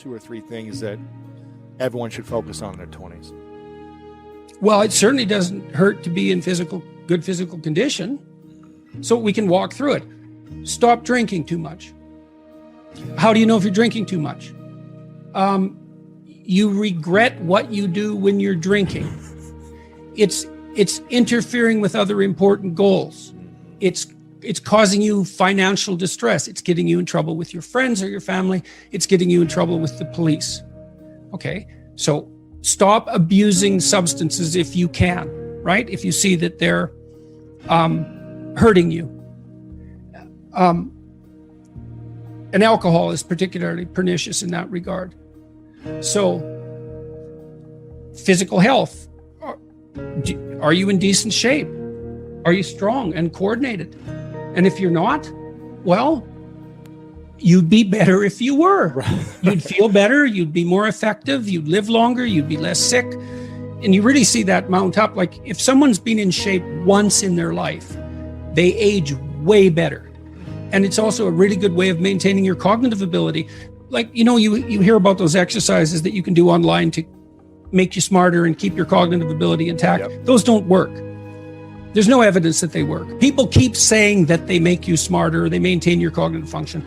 2 or 3 things that everyone should focus on in their 20s? Well, it certainly doesn't hurt to be in good physical condition, so we can walk through it. Stop drinking too much. How do you know if you're drinking too much? You regret what you do when you're drinking. It's interfering with other important goals. It's causing you financial distress. It's getting you in trouble with your friends or your family. It's getting you in trouble with the police. Okay, so stop abusing substances if you can, right? If you see that they're hurting you. And alcohol is particularly pernicious in that regard. So, physical health. Are you in decent shape? Are you strong and coordinated? And if you're not, well, you'd be better if you were. Right. You'd feel better, you'd be more effective, you'd live longer, you'd be less sick. And you really see that mount up. Like if someone's been in shape once in their life, they age way better. And it's also a really good way of maintaining your cognitive ability. Like, you hear about those exercises that you can do online to make you smarter and keep your cognitive ability intact. Yep. Those don't work. There's no evidence that they work. People keep saying that they make you smarter, they maintain your cognitive function.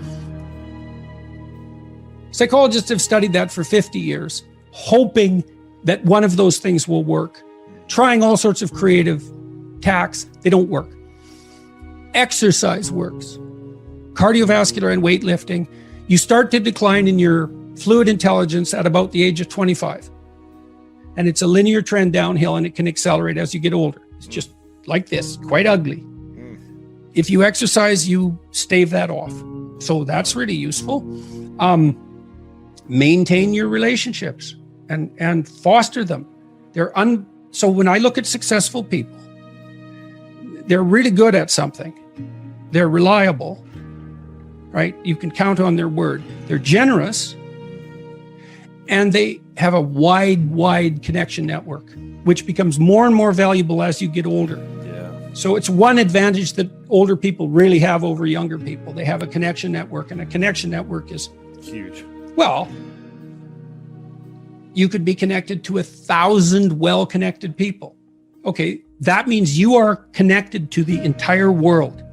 Psychologists have studied that for 50 years, hoping that one of those things will work. Trying all sorts of creative tacks, they don't work. Exercise works. Cardiovascular and weightlifting, you start to decline in your fluid intelligence at about the age of 25. And it's a linear trend downhill, and it can accelerate as you get older. It's just like this, quite ugly. If you exercise, you stave that off. So that's really useful. Maintain your relationships and foster them. So when I look at successful people, they're really good at something. They're reliable, right? You can count on their word. They're generous, and they have a wide connection network, which becomes more and more valuable as you get older. Yeah. So it's one advantage that older people really have over younger people. They have a connection network, and a connection network is huge. Well, you could be connected to 1,000 well-connected people. Okay, that means you are connected to the entire world.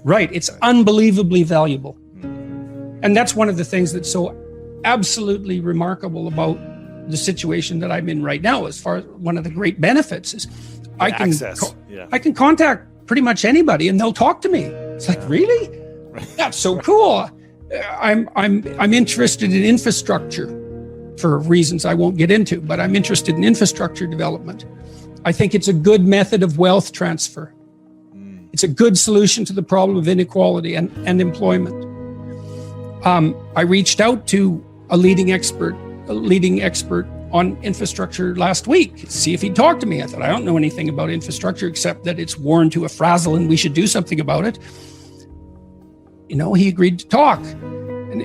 Right, it's unbelievably valuable. And that's one of the things that's so absolutely remarkable about the situation that I'm in right now. As far as one of the great benefits is I can contact pretty much anybody and they'll talk to me. It's like, really? That's so cool. I'm interested in infrastructure for reasons I won't get into, but I'm interested in infrastructure development. I think it's a good method of wealth transfer. It's a good solution to the problem of inequality and employment. I reached out to a leading expert on infrastructure last week to see if he'd talk to me. I thought, I don't know anything about infrastructure except that it's worn to a frazzle and we should do something about it. He agreed to talk. And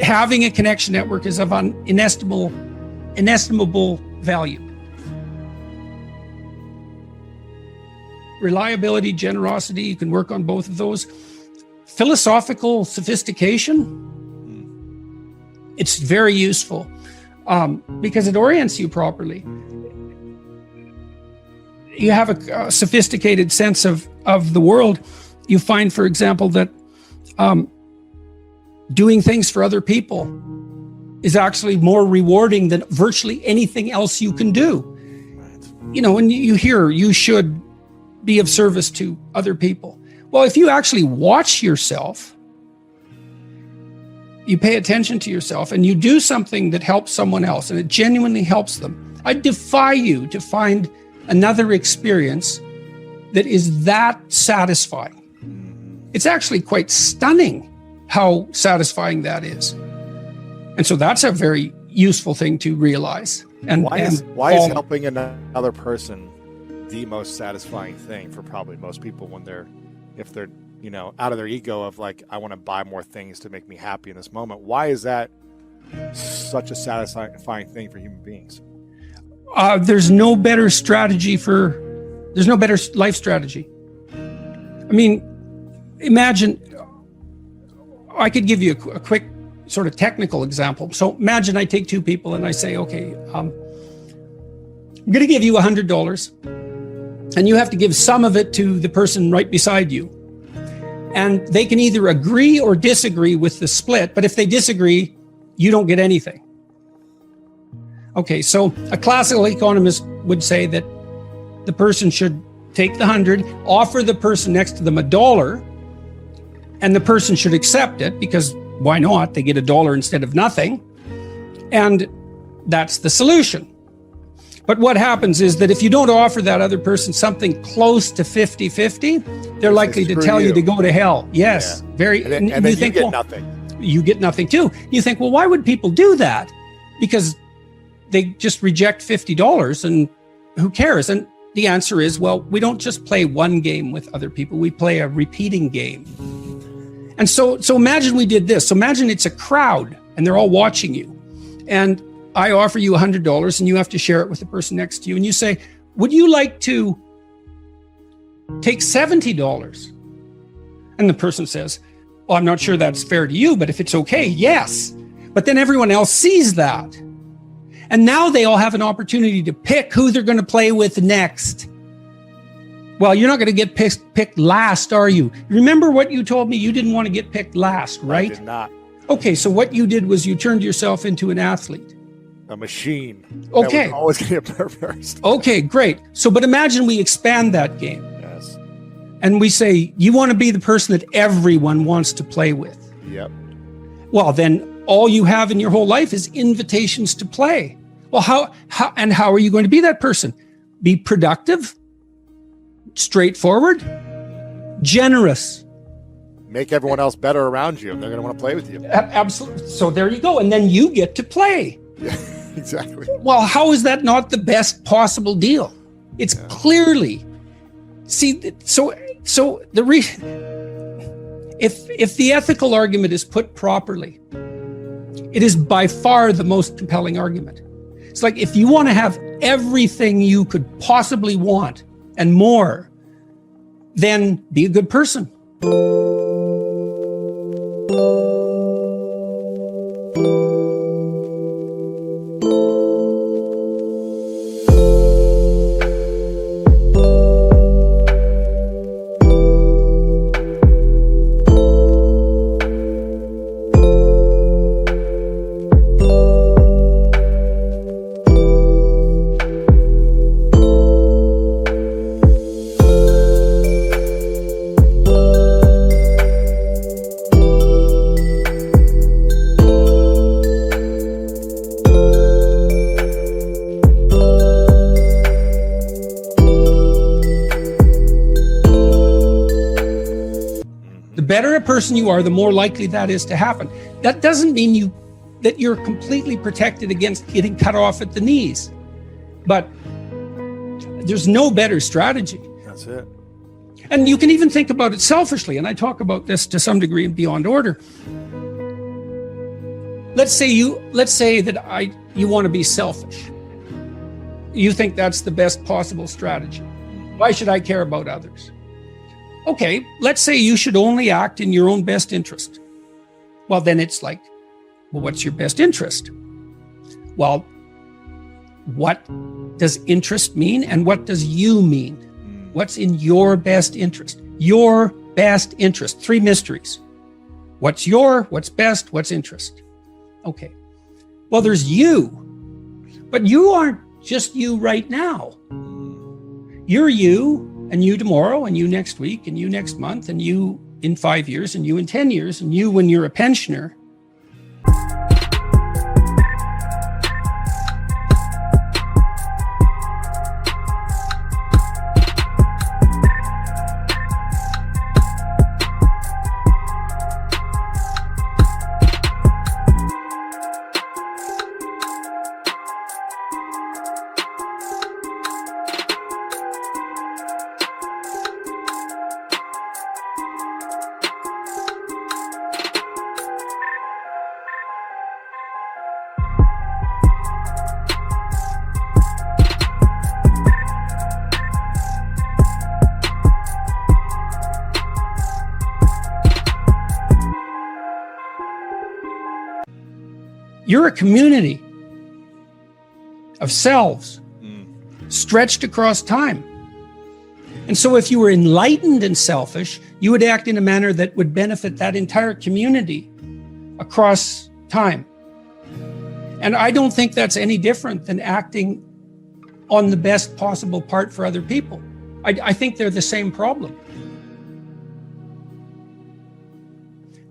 having a connection network is of inestimable value. Reliability, generosity, you can work on both of those. Philosophical sophistication, it's very useful because it orients you properly. You have a sophisticated sense of the world. You find, for example, that doing things for other people is actually more rewarding than virtually anything else you can do. When you hear you should be of service to other people. Well, if you actually watch yourself, you pay attention to yourself and you do something that helps someone else and it genuinely helps them, I defy you to find another experience that is that satisfying. It's actually quite stunning how satisfying that is. And so that's a very useful thing to realize. And why is helping another person the most satisfying thing for probably most people if they're out of their ego of like, I want to buy more things to make me happy in this moment? Why is that such a satisfying thing for human beings? There's no better life strategy. I mean, imagine, I could give you a quick sort of technical example. So imagine I take two people and I say, okay, I'm going to give you $100 and you have to give some of it to the person right beside you. And they can either agree or disagree with the split, but if they disagree, you don't get anything. Okay, so a classical economist would say that the person should take the 100, offer the person next to them $1, and the person should accept it because why not? They get $1 instead of nothing. And that's the solution. But what happens is that if you don't offer that other person something close to 50-50, they're likely to tell you to go to hell. Yes, yeah. very. And then you think, get nothing. You get nothing too. You think, well, why would people do that? Because they just reject $50 and who cares? And the answer is, well, we don't just play one game with other people. We play a repeating game. And so imagine we did this. So imagine it's a crowd and they're all watching you. And I offer you $100 and you have to share it with the person next to you. And you say, would you like to take $70? And the person says, well, I'm not sure that's fair to you, but if it's okay, yes. But then everyone else sees that. And now they all have an opportunity to pick who they're going to play with next. Well, you're not going to get picked last, are you? Remember what you told me? You didn't want to get picked last, right? I did not. Okay, so what you did was you turned yourself into an athlete. A machine. Okay. That was always going to get first. Okay, great. So, but imagine we expand that game. Yes. And we say, you want to be the person that everyone wants to play with. Yep. Well, then all you have in your whole life is invitations to play. Well, how are you going to be that person? Be productive, straightforward, generous. Make everyone else better around you, and they're going to want to play with you. Absolutely. So there you go. And then you get to play. Yeah, exactly. Well, how is that not the best possible deal? It's clearly, see, so if the ethical argument is put properly, it is by far the most compelling argument. It's like, if you want to have everything you could possibly want and more, then be a good person. Better a person you are, the more likely that is to happen. That doesn't mean that you're completely protected against getting cut off at the knees, but there's no better strategy. That's it. And you can even think about it selfishly, and I talk about this to some degree in Beyond Order. Let's say that you want to be selfish. You think that's the best possible strategy. Why should I care about others? Okay, let's say you should only act in your own best interest. Well, then it's like, well, what's your best interest? Well, what does interest mean and what does you mean? What's in your best interest? Your best interest. 3 mysteries. What's best, what's interest? Okay. Well, there's you, but you aren't just you right now. You're you, and you tomorrow, and you next week, and you next month, and you in 5 years, and you in 10 years, and you when you're a pensioner. You're a community of selves stretched across time. And so if you were enlightened and selfish, you would act in a manner that would benefit that entire community across time. And I don't think that's any different than acting on the best possible part for other people. I think they're the same problem.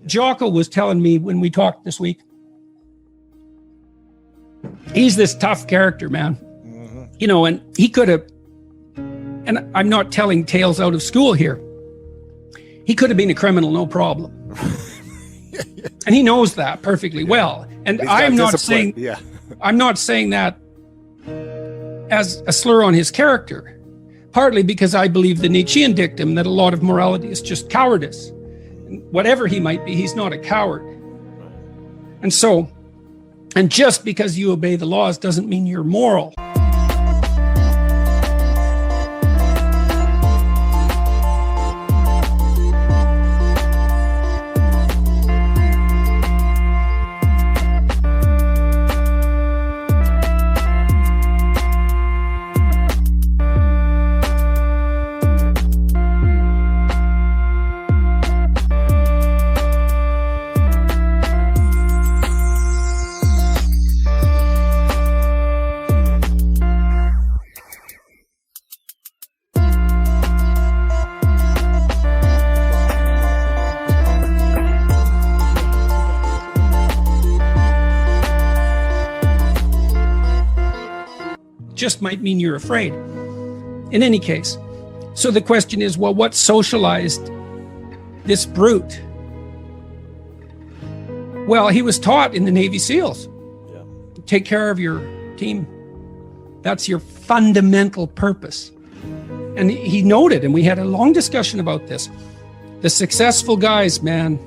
Jocko was telling me when we talked this week, he's this tough character, man. You know, and he could have, and I'm not telling tales out of school here, he could have been a criminal, no problem. And he knows that perfectly well. And I'm not saying, I'm not saying that as a slur on his character, partly because I believe the Nietzschean dictum that a lot of morality is just cowardice. And whatever he might be, he's not a coward. And so, and just because you obey the laws doesn't mean you're moral. Just might mean you're afraid. In any case, so the question is, well, what socialized this brute? Well, he was taught in the Navy SEALs. Yeah. Take care of your team. That's your fundamental purpose. And he noted, and we had a long discussion about this, the successful guys, man,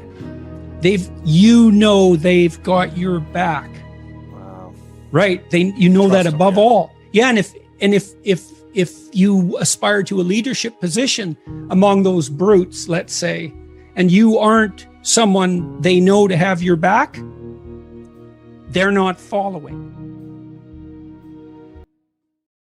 they've got your back. Wow. Right? You know that above all. Yeah, and if you aspire to a leadership position among those brutes, let's say, and you aren't someone they know to have your back, they're not following.